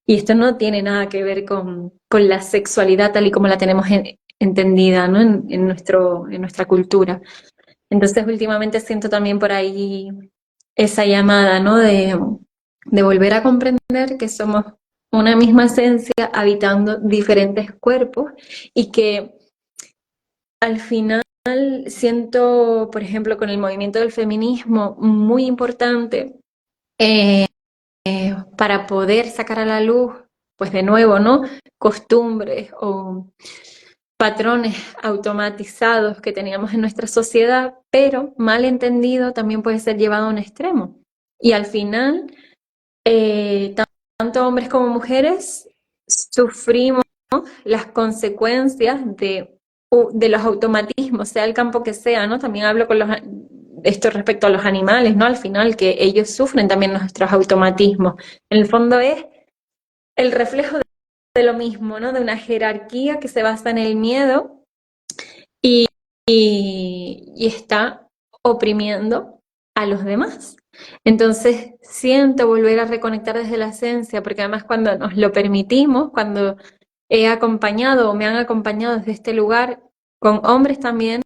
Y esto no tiene nada que ver con la sexualidad tal y como la tenemos entendida, ¿no? En nuestra cultura. Entonces, últimamente siento también por ahí esa llamada, ¿no? De volver a comprender que somos una misma esencia habitando diferentes cuerpos y que al final siento, por ejemplo, con el movimiento del feminismo muy importante eh, para poder sacar a la luz, pues de nuevo, ¿no? Costumbres o patrones automatizados que teníamos en nuestra sociedad, pero mal entendido también puede ser llevado a un extremo. Y al final, eh, tanto hombres como mujeres sufrimos las consecuencias de los automatismos, sea el campo que sea, ¿no? También hablo con esto respecto a los animales, ¿no? Al final, que ellos sufren también nuestros automatismos. En el fondo es el reflejo de lo mismo, ¿no? De una jerarquía que se basa en el miedo y, y está oprimiendo a los demás. Entonces siento volver a reconectar desde la esencia, porque además cuando nos lo permitimos, cuando he acompañado o me han acompañado desde este lugar con hombres también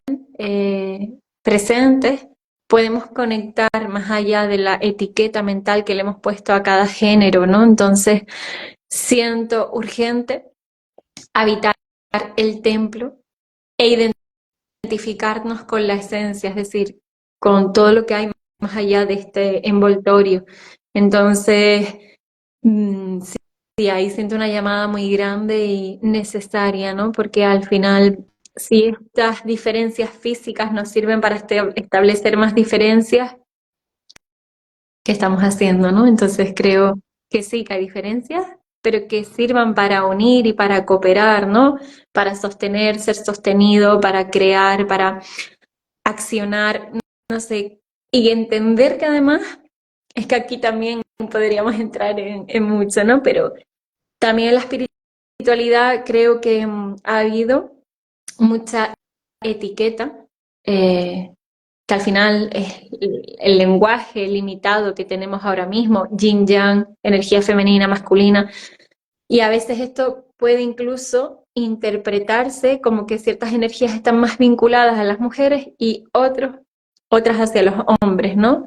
presentes, podemos conectar más allá de la etiqueta mental que le hemos puesto a cada género, ¿no? Entonces siento urgente habitar el templo e identificarnos con la esencia, es decir, con todo lo que hay más allá de este envoltorio. Entonces, sí, sí, ahí siento una llamada muy grande y necesaria, ¿no? Porque al final, si estas diferencias físicas nos sirven para establecer más diferencias, ¿qué estamos haciendo, no? Entonces creo que sí, que hay diferencias, pero que sirvan para unir y para cooperar, ¿no? Para sostener, ser sostenido, para crear, para accionar, no sé, y entender que además es que aquí también podríamos entrar en mucho, ¿no? Pero también en la espiritualidad creo que ha habido mucha etiqueta, que al final es el lenguaje limitado que tenemos ahora mismo, yin yang, energía femenina, masculina, y a veces esto puede incluso interpretarse como que ciertas energías están más vinculadas a las mujeres y otras hacia los hombres, ¿no?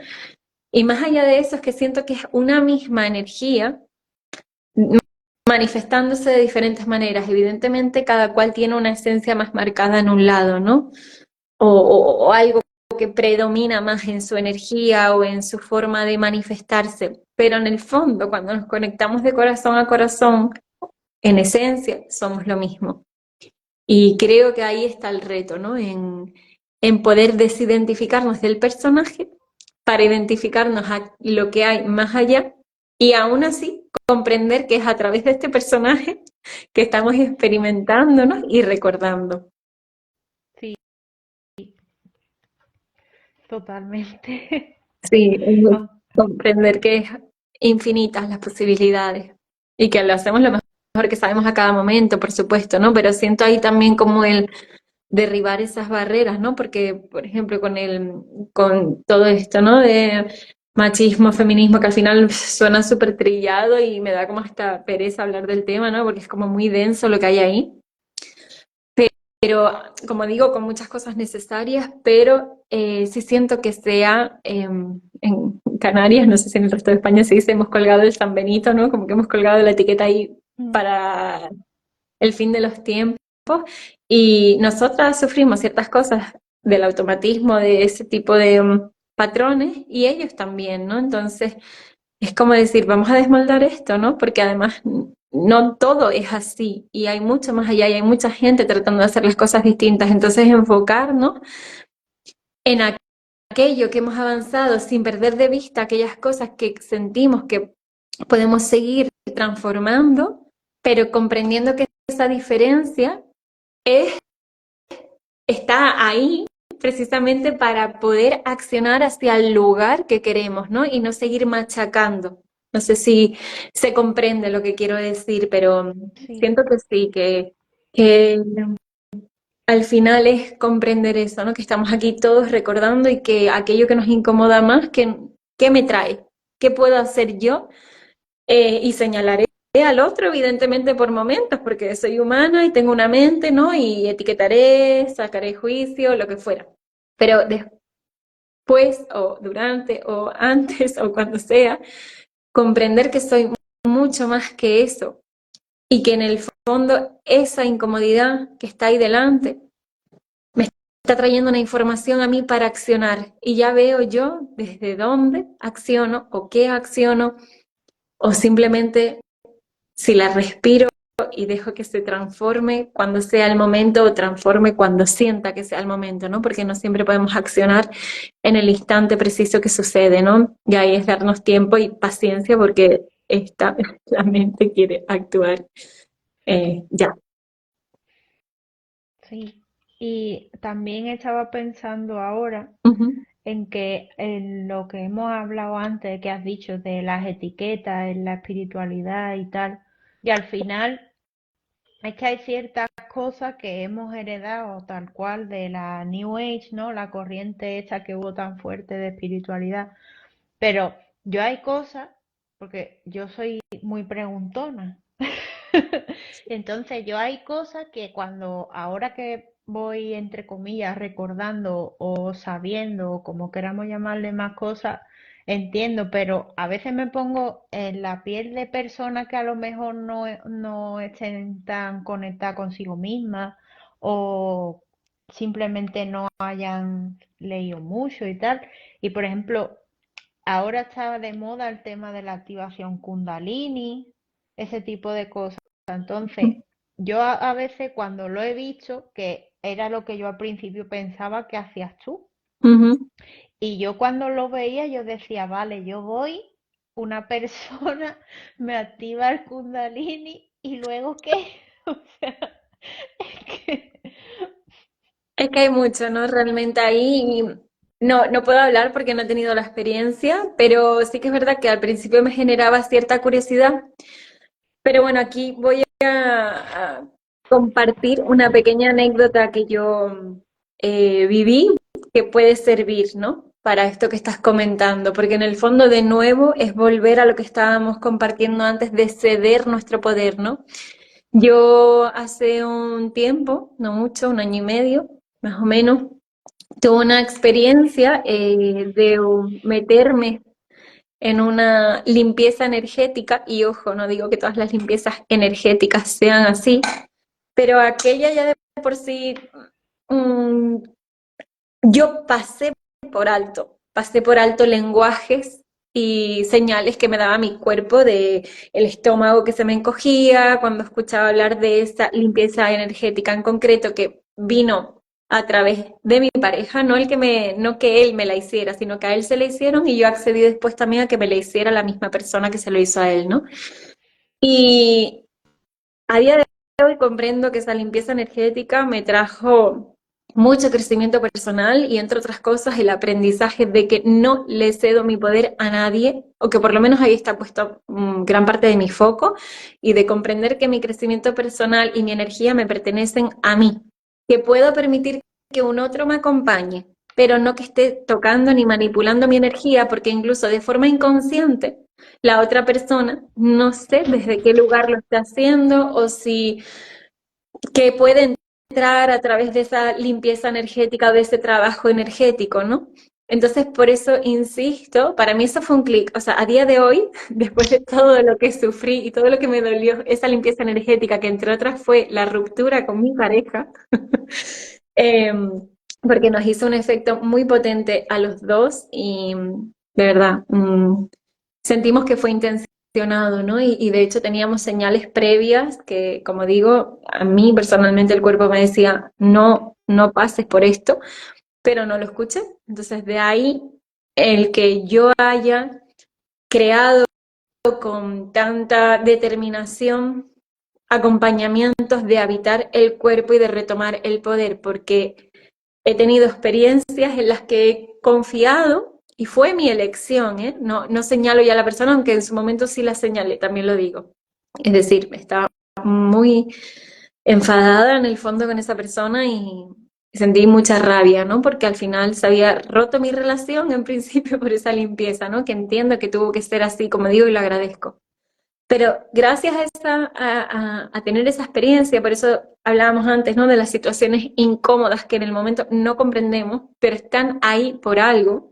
Y más allá de eso es que siento que es una misma energía manifestándose de diferentes maneras. Evidentemente cada cual tiene una esencia más marcada en un lado, ¿no? O algo que predomina más en su energía o en su forma de manifestarse. Pero en el fondo, cuando nos conectamos de corazón a corazón, en esencia, somos lo mismo. Y creo que ahí está el reto, ¿no? En poder desidentificarnos del personaje para identificarnos a lo que hay más allá y aún así comprender que es a través de este personaje que estamos experimentándonos y recordando. Sí, totalmente. Sí, Aun- comprender que es infinitas las posibilidades y que lo hacemos lo mejor que sabemos a cada momento, por supuesto, ¿no? Pero siento ahí también como el derribar esas barreras, ¿no? Porque, por ejemplo, con todo esto, ¿no? De machismo, feminismo, que al final suena súper trillado y me da como hasta pereza hablar del tema, ¿no? Porque es como muy denso lo que hay ahí. Pero, como digo, con muchas cosas necesarias, pero sí siento que sea en Canarias, no sé si en el resto de España se dice, hemos colgado el San Benito, ¿no? Como que hemos colgado la etiqueta ahí mm, para el fin de los tiempos. Y nosotras sufrimos ciertas cosas del automatismo, de ese tipo de patrones, y ellos también, ¿no? Entonces, es como decir, vamos a desmoldar esto, ¿no? Porque además no todo es así, y hay mucho más allá, y hay mucha gente tratando de hacer las cosas distintas. Entonces, enfocarnos en aquello que hemos avanzado sin perder de vista aquellas cosas que sentimos que podemos seguir transformando, pero comprendiendo que esa diferencia es está ahí precisamente para poder accionar hacia el lugar que queremos, ¿no? Y no seguir machacando. No sé si se comprende lo que quiero decir, pero Sí, siento que sí, que al final es comprender eso, ¿no? Que estamos aquí todos recordando y que aquello que nos incomoda más, ¿qué me trae? ¿Qué puedo hacer yo? Y señalaré al otro, evidentemente, por momentos, porque soy humana y tengo una mente, ¿no? Y etiquetaré, sacaré juicio, lo que fuera. Pero después, o durante, o antes, o cuando sea, comprender que soy mucho más que eso y que en el fondo esa incomodidad que está ahí delante me está trayendo una información a mí para accionar y ya veo yo desde dónde acciono o qué acciono o simplemente si la respiro y dejo que se transforme cuando sea el momento o transforme cuando sienta que sea el momento, ¿no? Porque no siempre podemos accionar en el instante preciso que sucede, ¿no? Y ahí es darnos tiempo y paciencia porque la mente quiere actuar ya. sí. Y también estaba pensando ahora Ujú, en que en lo que hemos hablado antes, que has dicho de las etiquetas en la espiritualidad y tal, y al final es que hay ciertas cosas que hemos heredado tal cual de la New Age, ¿no? La corriente esta que hubo tan fuerte de espiritualidad. Pero yo hay cosas, porque yo soy muy preguntona. Entonces yo hay cosas que cuando, ahora que voy, entre comillas, recordando o sabiendo, o como queramos llamarle más cosas, entiendo, pero a veces me pongo en la piel de personas que a lo mejor no estén tan conectadas consigo mismas o simplemente no hayan leído mucho y tal. Y por ejemplo, ahora está de moda el tema de la activación Kundalini, ese tipo de cosas. Entonces, yo a veces cuando lo he visto, que era lo que yo al principio pensaba que hacías tú, ujú. y yo cuando lo veía, yo decía, vale, yo voy, una persona me activa el Kundalini y luego ¿qué? O sea, es que... Es que hay mucho, ¿no? Realmente ahí y no puedo hablar porque no he tenido la experiencia, pero sí que es verdad que al principio me generaba cierta curiosidad. Pero bueno, aquí voy a compartir una pequeña anécdota que yo viví que puede servir, ¿no? Para esto que estás comentando, porque en el fondo de nuevo es volver a lo que estábamos compartiendo antes de ceder nuestro poder, ¿no? Yo hace un tiempo, no mucho, un año y medio, más o menos, tuve una experiencia de meterme en una limpieza energética, y ojo, no digo que todas las limpiezas energéticas sean así, pero aquella ya de por sí, mm, yo pasé por alto lenguajes y señales que me daba mi cuerpo de el estómago que se me encogía cuando escuchaba hablar de esa limpieza energética en concreto que vino a través de mi pareja, no que él me la hiciera, sino que a él se la hicieron y yo accedí después también a que me la hiciera la misma persona que se lo hizo a él, ¿no? Y a día de hoy comprendo que esa limpieza energética me trajo mucho crecimiento personal y, entre otras cosas, el aprendizaje de que no le cedo mi poder a nadie, o que por lo menos ahí está puesto gran parte de mi foco, y de comprender que mi crecimiento personal y mi energía me pertenecen a mí, que puedo permitir que un otro me acompañe, pero no que esté tocando ni manipulando mi energía, porque incluso de forma inconsciente la otra persona, no sé desde qué lugar lo está haciendo o si que puede entrar a través de esa limpieza energética o de ese trabajo energético, ¿no? Entonces, por eso insisto, para mí eso fue un clic. O sea, a día de hoy, después de todo lo que sufrí y todo lo que me dolió, esa limpieza energética, que entre otras fue la ruptura con mi pareja, eh, porque nos hizo un efecto muy potente a los dos y de verdad, sentimos que fue intencionado, ¿no? Y de hecho teníamos señales previas que, como digo, a mí personalmente el cuerpo me decía, no pases por esto, pero no lo escuché. Entonces de ahí el que yo haya creado con tanta determinación acompañamientos de habitar el cuerpo y de retomar el poder, porque he tenido experiencias en las que he confiado y fue mi elección, ¿eh? No, no señalo ya a la persona, aunque en su momento sí la señalé, también lo digo. Es decir, estaba muy enfadada en el fondo con esa persona y sentí mucha rabia, ¿no? Porque al final se había roto mi relación en principio por esa limpieza, ¿no? Que entiendo que tuvo que ser así, como digo, y lo agradezco. Pero gracias a tener esa experiencia, por eso hablábamos antes, ¿no? De las situaciones incómodas que en el momento no comprendemos, pero están ahí por algo.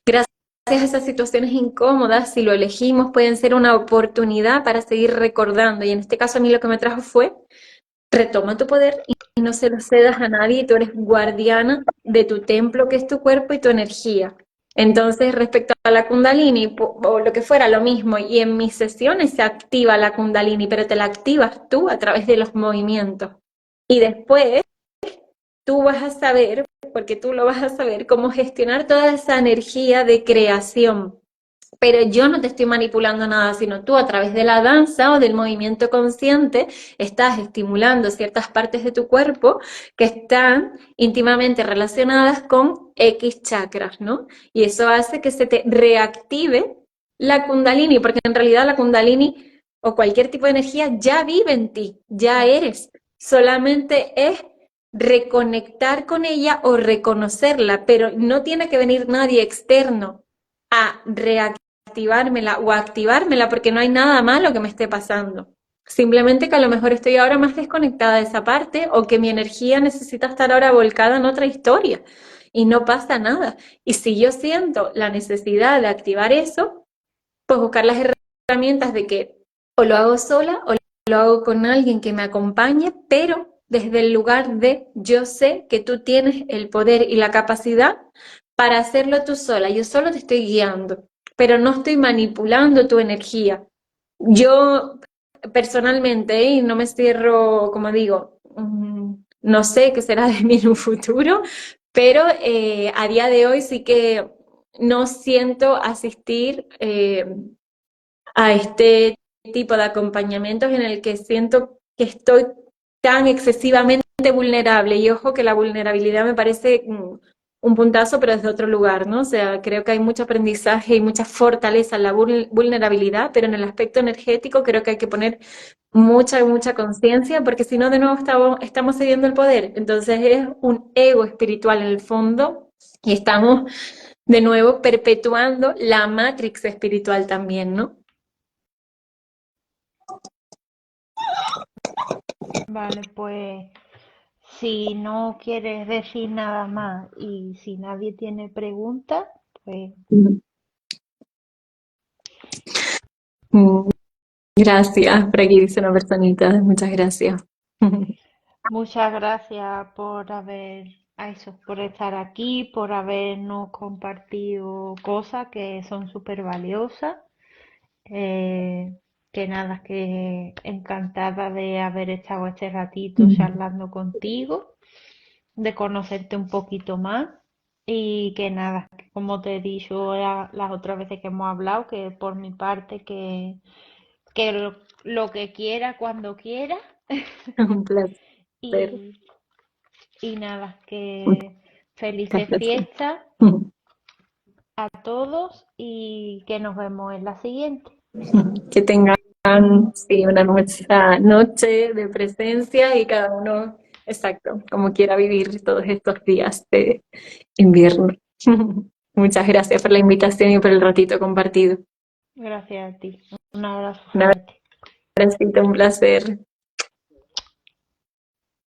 Gracias a esas situaciones incómodas, si lo elegimos, pueden ser una oportunidad para seguir recordando. Y en este caso a mí lo que me trajo fue, retoma tu poder y no se lo cedas a nadie. Tú eres guardiana de tu templo, que es tu cuerpo y tu energía. Entonces, respecto a la Kundalini, o lo que fuera, lo mismo. Y en mis sesiones se activa la Kundalini, pero te la activas tú a través de los movimientos. Y después tú vas a saber, porque tú lo vas a saber, cómo gestionar toda esa energía de creación. Pero yo no te estoy manipulando nada, sino tú a través de la danza o del movimiento consciente estás estimulando ciertas partes de tu cuerpo que están íntimamente relacionadas con X chakras, ¿no? Y eso hace que se te reactive la Kundalini, porque en realidad la Kundalini o cualquier tipo de energía ya vive en ti, ya eres. Solamente es reconectar con ella o reconocerla, pero no tiene que venir nadie externo a reactivármela o activármela porque no hay nada malo que me esté pasando. Simplemente que a lo mejor estoy ahora más desconectada de esa parte o que mi energía necesita estar ahora volcada en otra historia y no pasa nada. Y si yo siento la necesidad de activar eso, pues buscar las herramientas de que o lo hago sola o lo hago con alguien que me acompañe, pero desde el lugar de yo sé que tú tienes el poder y la capacidad para hacerlo tú sola. Yo solo te estoy guiando, pero no estoy manipulando tu energía. Yo personalmente, y no me cierro, como digo, no sé qué será de mí en un futuro, pero a día de hoy sí que no siento asistir a este tipo de acompañamientos en el que siento que estoy tan excesivamente vulnerable. Y ojo que la vulnerabilidad me parece un puntazo, pero desde otro lugar, ¿no? O sea, creo que hay mucho aprendizaje y mucha fortaleza en la vulnerabilidad, pero en el aspecto energético creo que hay que poner mucha conciencia, porque si no, de nuevo estamos cediendo el poder. Entonces es un ego espiritual en el fondo y estamos de nuevo perpetuando la matrix espiritual también, ¿no? Vale, pues si no quieres decir nada más y si nadie tiene preguntas, pues Mm, Gracias, por aquí dice una personita, muchas gracias. muchas gracias por estar aquí, por habernos compartido cosas que son súper valiosas. Eh, que nada, que encantada de haber estado este ratito charlando contigo, de conocerte un poquito más y que nada, que como te he dicho las otras veces que hemos hablado, que por mi parte que lo que quiera cuando quiera Un placer, y, y nada, que muchas felices gracias. fiestas a todos y que nos vemos en la siguiente. Que tengan sí, una hermosa noche de presencia y cada uno, exacto, como quiera vivir todos estos días de invierno. Muchas gracias por la invitación y por el ratito compartido. Gracias a ti. Un abrazo Un fuerte. abracito, un placer.